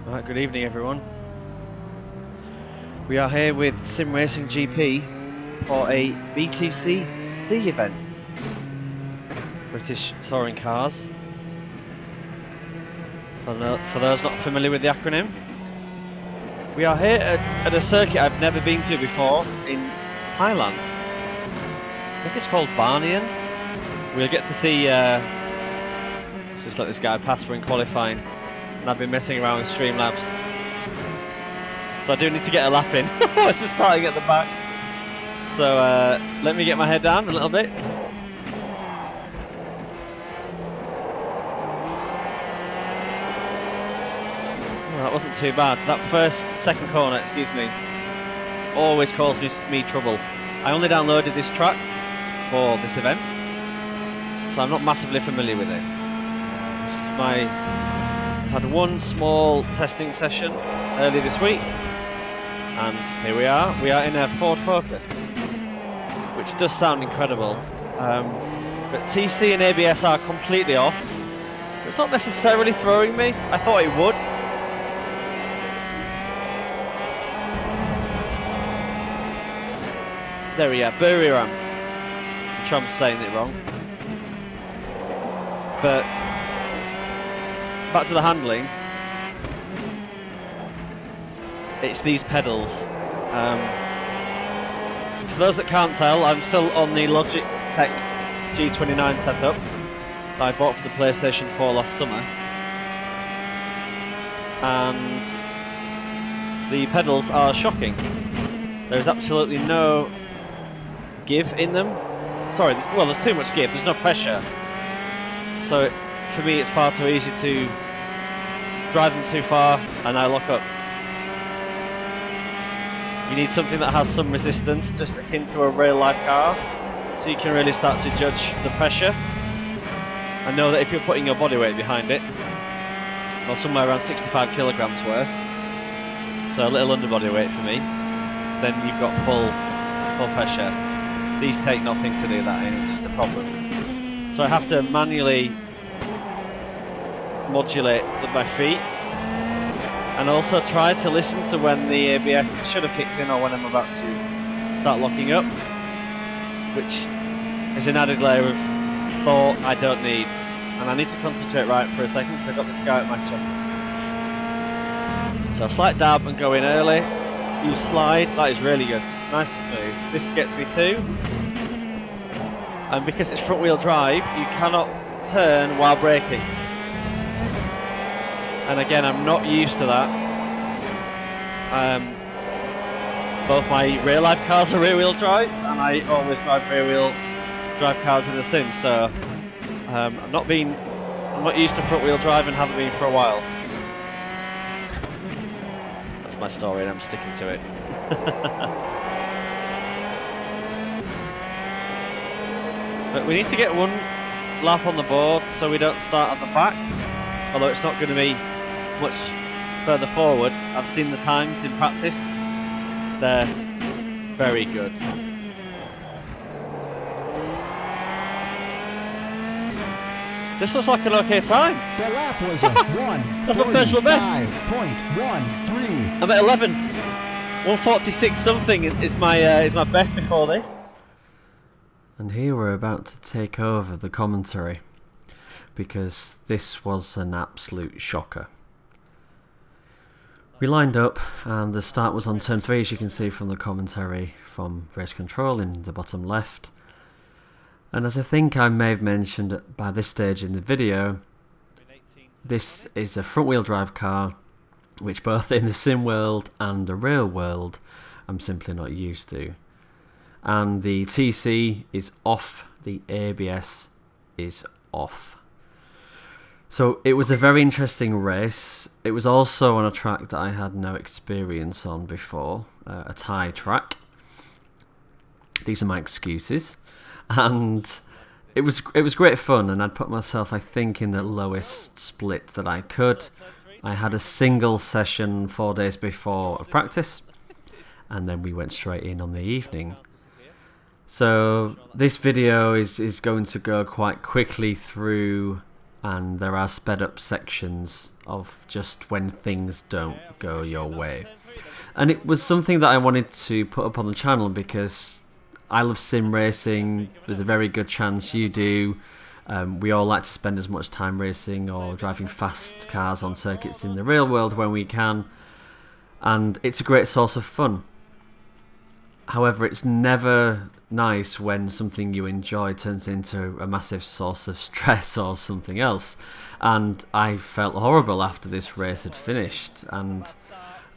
Right, good evening everyone. We are here with Sim Racing GP for a BTCC event. British Touring Cars. For those not familiar with the acronym. We are here at a circuit I've never been to before in Thailand. I think it's called Buriram. We'll get to see, let's just let this guy pass, we're in qualifying. And I've been messing around with Streamlabs. So I do need to get a lap in. It's just starting at the back. So let me get my head down a little bit. Well, that wasn't too bad. That second corner, excuse me, always caused me trouble. I only downloaded this track for this event, so I'm not massively familiar with it. This is I've had one small testing session earlier this week. And here we are in a Ford Focus, which does sound incredible, but TC and ABS are completely off. It's not necessarily throwing me, I thought it would. There we are, Buriram. I'm sure I'm saying it wrong. But, back to the handling. It's these pedals. For those that can't tell, I'm still on the Logitech G29 setup that I bought for the PlayStation 4 last summer. And the pedals are shocking. There's absolutely no give in them. Sorry, there's too much give, there's no pressure. So for me it's far too easy to drive them too far and I lock up. You need something that has some resistance, just akin to a real life car, so you can really start to judge the pressure and know that if you're putting your body weight behind it, or somewhere around 65 kilograms worth, so a little underbody weight for me, then you've got full pressure. These take nothing to do that, which is the problem. So I have to manually modulate my feet. And also try to listen to when the ABS should have kicked in or when I'm about to start locking up, which is an added layer of thought I don't need. And I need to concentrate right for a second because I've got this guy at my chest. So a slight dab and go in early. Use slide, that is really good. Nice and smooth. This gets me too. And because it's front wheel drive, you cannot turn while braking. And again, I'm not used to that. Both my real life cars are rear wheel drive, and I always drive rear wheel drive cars in the sim. So I'm not used to front wheel drive and haven't been for a while. That's my story, and I'm sticking to it. But we need to get one lap on the board so we don't start at the back. Although it's not going to be much further forward. I've seen the times in practice. They're very good. This looks like an okay time. The lap was a 1. That's my personal best. 5.13. I'm at 11. 146 something is my best before this. And here we're about to take over the commentary, because this was an absolute shocker. We lined up and the start was on turn 3, as you can see from the commentary from race control in the bottom left. And as I think I may have mentioned by this stage in the video, this is a front wheel drive car, which both in the sim world and the real world I'm simply not used to. And the TC is off, the ABS is off. So it was a very interesting race. It was also on a track that I had no experience on before, a Thai track. These are my excuses. And it was great fun, and I'd put myself, I think, in the lowest split that I could. I had a single session 4 days before of practice, and then we went straight in on the evening. So this video is going to go quite quickly through and there are sped up sections of just when things don't go your way. And it was something that I wanted to put up on the channel because I love sim racing. There's a very good chance you do. We all like to spend as much time racing or driving fast cars on circuits in the real world when we can, and it's a great source of fun. However, it's never nice when something you enjoy turns into a massive source of stress or something else, and I felt horrible after this race had finished. And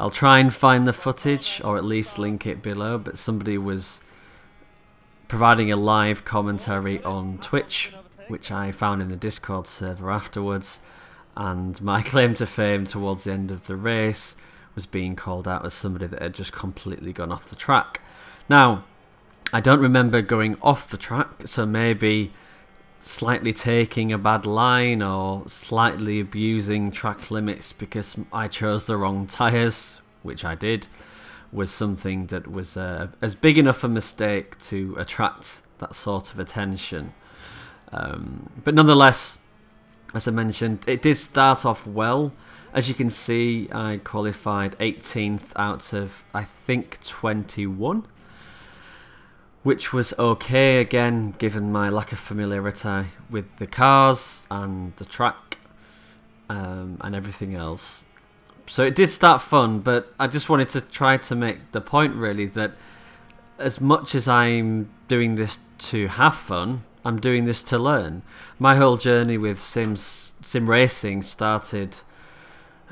I'll try and find the footage, or at least link it below, but somebody was providing a live commentary on Twitch, which I found in the Discord server afterwards, and my claim to fame towards the end of the race was being called out as somebody that had just completely gone off the track. Now, I don't remember going off the track, so maybe slightly taking a bad line or slightly abusing track limits because I chose the wrong tyres, which I did, was something that was as big enough a mistake to attract that sort of attention. But nonetheless, as I mentioned, it did start off well. As you can see, I qualified 18th out of, I think, 21, which was okay, again, given my lack of familiarity with the cars and the track and everything else. So it did start fun, but I just wanted to try to make the point, really, that as much as I'm doing this to have fun, I'm doing this to learn. My whole journey with sim racing started,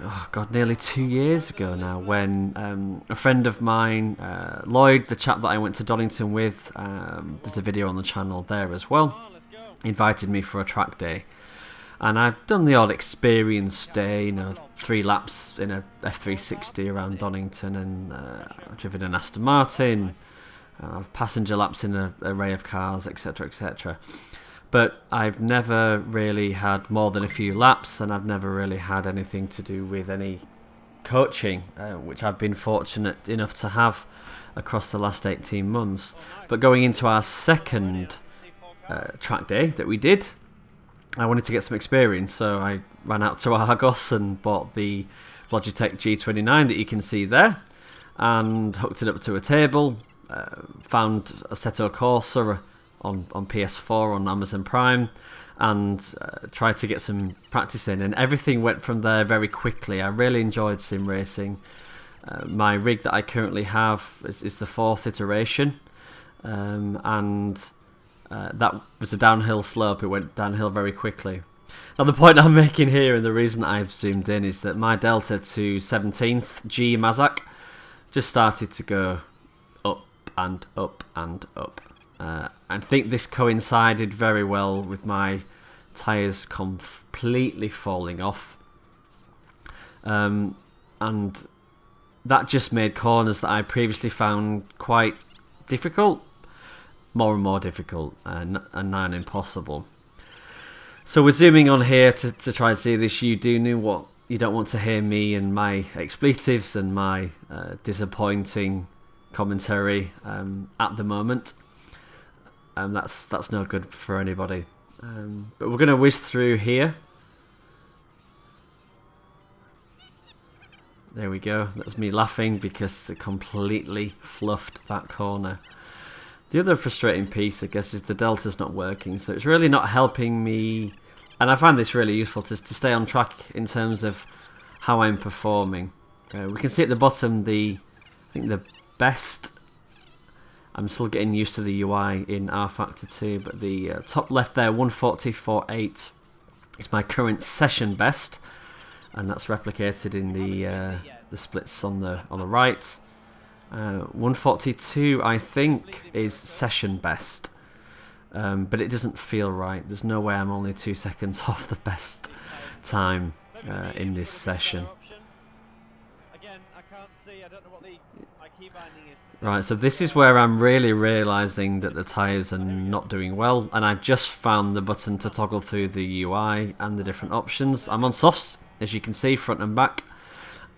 oh god, nearly 2 years ago now, when a friend of mine, Lloyd, the chap that I went to Donington with, there's a video on the channel there as well, invited me for a track day. And I've done the odd experience day, 3 laps in a F360 around Donington, and I've driven an Aston Martin, passenger laps in an array of cars, etc, etc. But I've never really had more than a few laps, and I've never really had anything to do with any coaching, which I've been fortunate enough to have across the last 18 months. But going into our second track day that we did, I wanted to get some experience, so I ran out to Argos and bought the Logitech G29 that you can see there, and hooked it up to a table, found Assetto Corsa on PS4 on Amazon Prime, and tried to get some practice in, and everything went from there very quickly. I really enjoyed sim racing. My rig that I currently have is the 4th iteration, and that was a downhill slope. It went downhill very quickly. Now, the point I'm making here, and the reason I've zoomed in, is that my Delta to 17th G Mazak just started to go up and up and up. I think this coincided very well with my tyres completely falling off, and that just made corners that I previously found quite difficult more and more difficult, and now impossible. So we're zooming on here to try and see this. You do know what you don't want to hear me and my expletives and my disappointing commentary at the moment. That's no good for anybody. But we're going to whiz through here. There we go. That's me laughing because it completely fluffed that corner. The other frustrating piece, I guess, is the Delta's not working, so it's really not helping me, and I find this really useful to stay on track in terms of how I'm performing. We can see at the bottom I think the best. I'm still getting used to the UI in rFactor2, but the top left there, 140.48, is my current session best, and that's replicated in the splits on the right. 142, I think, is session best, but it doesn't feel right. There's no way I'm only 2 seconds off the best time in this session. Right, so this is where I'm really realising that the tyres are not doing well, and I've just found the button to toggle through the UI and the different options. I'm on softs, as you can see, front and back,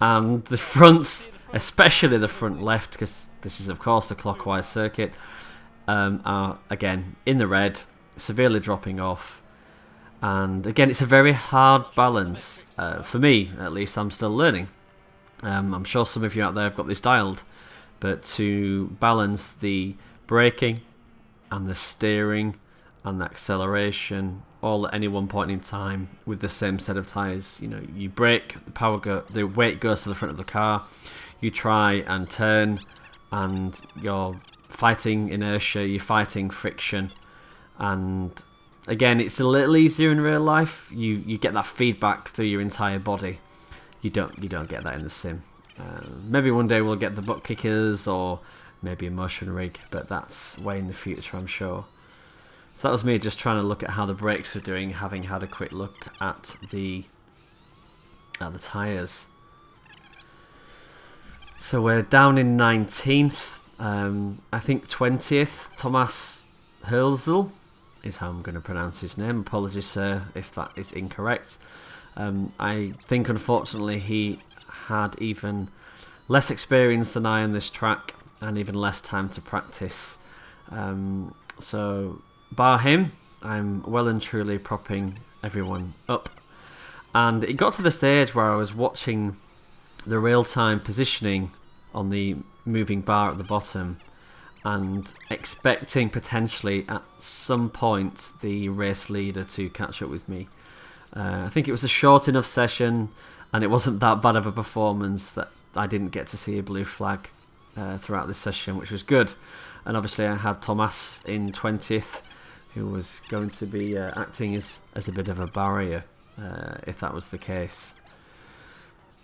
and the fronts, especially the front left, because this is of course a clockwise circuit, are again in the red, severely dropping off. And again, it's a very hard balance. For me, at least, I'm still learning. I'm sure some of you out there have got this dialed. But to balance the braking and the steering and the acceleration all at any one point in time with the same set of tyres. You know, you brake, the weight goes to the front of the car, you try and turn, and you're fighting inertia, you're fighting friction, and again, it's a little easier in real life. You get that feedback through your entire body. You don't get that in the sim. Maybe one day we'll get the butt kickers or maybe a motion rig, but that's way in the future, I'm sure. So that was me just trying to look at how the brakes are doing, having had a quick look at the tyres. So we're down in 19th. I think 20th. Thomas Hölzel is how I'm going to pronounce his name. Apologies, sir, if that is incorrect. I think, unfortunately, he had even less experience than I on this track and even less time to practice. So, bar him, I'm well and truly propping everyone up. And it got to the stage where I was watching the real-time positioning on the moving bar at the bottom and expecting potentially at some point the race leader to catch up with me. I think it was a short enough session and it wasn't that bad of a performance that I didn't get to see a blue flag throughout this session, which was good. And obviously I had Thomas in 20th, who was going to be acting as a bit of a barrier if that was the case.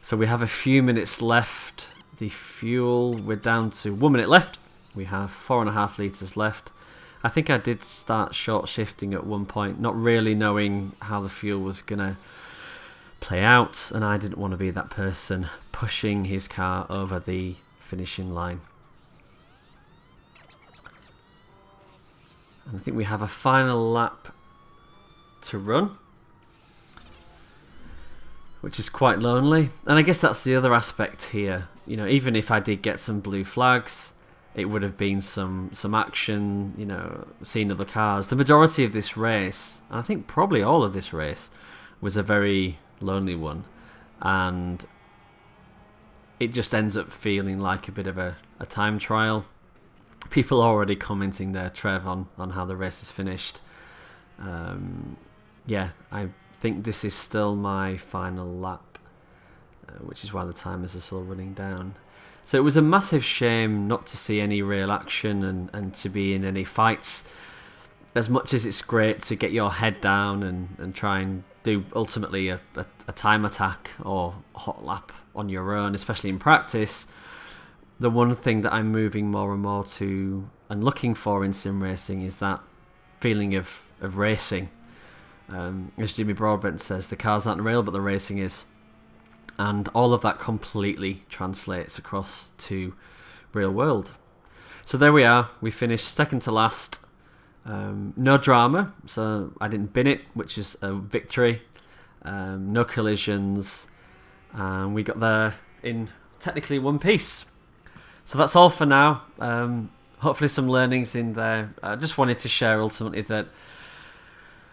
So we have a few minutes left. The fuel, we're down to 1 minute left. We have 4.5 litres left. I think I did start short shifting at one point, not really knowing how the fuel was going to play out, and I didn't want to be that person pushing his car over the finishing line. And I think we have a final lap to run, which is quite lonely. And I guess that's the other aspect here. You know, even if I did get some blue flags, it would have been some action, you know, seeing other cars. The majority of this race, and I think probably all of this race, was a very lonely one. And it just ends up feeling like a bit of a time trial. People are already commenting there, Trev, on how the race is finished. Yeah, I think this is still my final lap, which is why the timers are still running down. So it was a massive shame not to see any real action and to be in any fights. As much as it's great to get your head down and try and do ultimately a time attack or a hot lap on your own, especially in practice, the one thing that I'm moving more and more to and looking for in sim racing is that feeling of racing. As Jimmy Broadbent says, the cars aren't real, but the racing is. And all of that completely translates across to real world. So there we are. We finished second to last. No drama, so I didn't bin it, which is a victory. No collisions. And we got there in technically one piece. So that's all for now. Hopefully some learnings in there. I just wanted to share ultimately that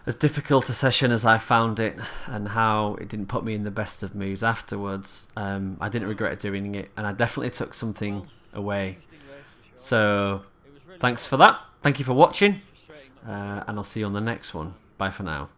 as difficult a session as I found it and how it didn't put me in the best of moods afterwards, I didn't regret doing it, and I definitely took something away. So thanks for that. Thank you for watching, and I'll see you on the next one. Bye for now.